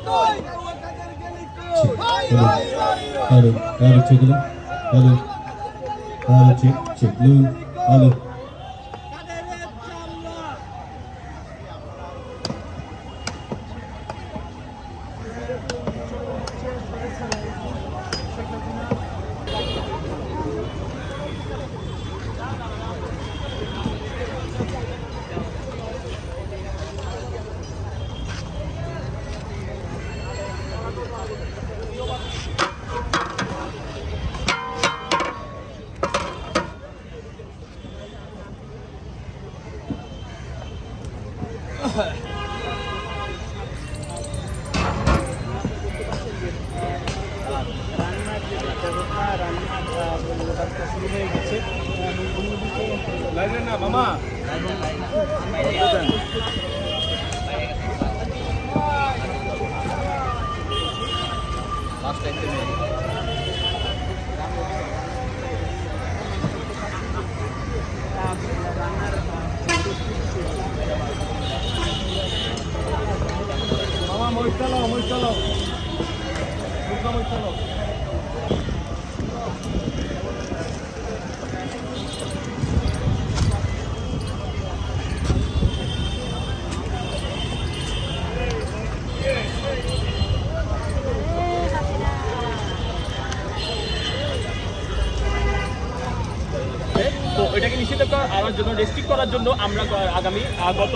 Hello, check it out. Hello, check. Blue. Hello. না মামা মরিচ চালাও তো এটাকে নিশ্চিত করার জন্য রেস্ট্রিক্ট করার জন্য আমরা আগামী গত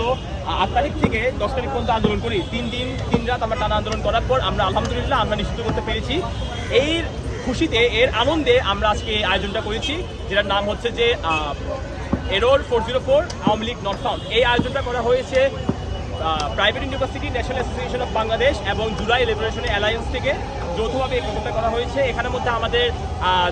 8 তারিখ থেকে 10 তারিখ পর্যন্ত আন্দোলন করি। 3 দিন 3 রাত আমরা টানা আন্দোলন করার পর আমরা আলহামদুলিল্লাহ আমরা নিশ্চিত করতে পেরেছি। এই খুশিতে এর আনন্দে আমরা আজকে আয়োজনটা করেছি, যেটার নাম হচ্ছে যে error 404 Awami League not found. এই আয়োজনটা করা হয়েছে private university, national association of Bangladesh এবং জুলাই লিবারেশন অ্যালায়েন্স থেকে যৌথভাবে এই প্রোগ্রামটা করা হয়েছে। এখানের মধ্যে আমাদের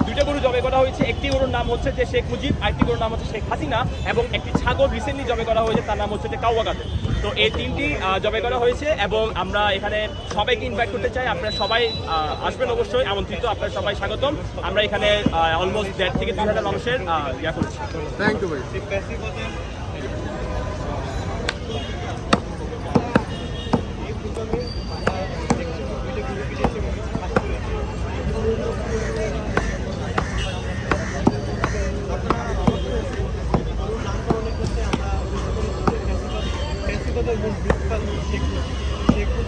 2টা গরু জবাই করা হয়েছে। একটি গরুর নাম হচ্ছে যে শেখ মুজিব, আরেকটি গরুর নাম হচ্ছে শেখ হাসিনা, এবং একটি ছাগল রিসেন্টলি জবাই করা হয়েছে, তার নাম হচ্ছে যে কাউয়া কাদের। তো এই 3টি জবাই করা হয়েছে এবং আমরা এখানে সবাইকে ইনভাইট করতে চাই। আপনারা সবাই আসবেন, অবশ্যই আমন্ত্রিত, আপনারা সবাই স্বাগতম। আমরা এখানে অলমোস্ট 1,500 থেকে 2,000 মানুষের ইয়া করছি। থ্যাংক ইউ ভাই। Thank you.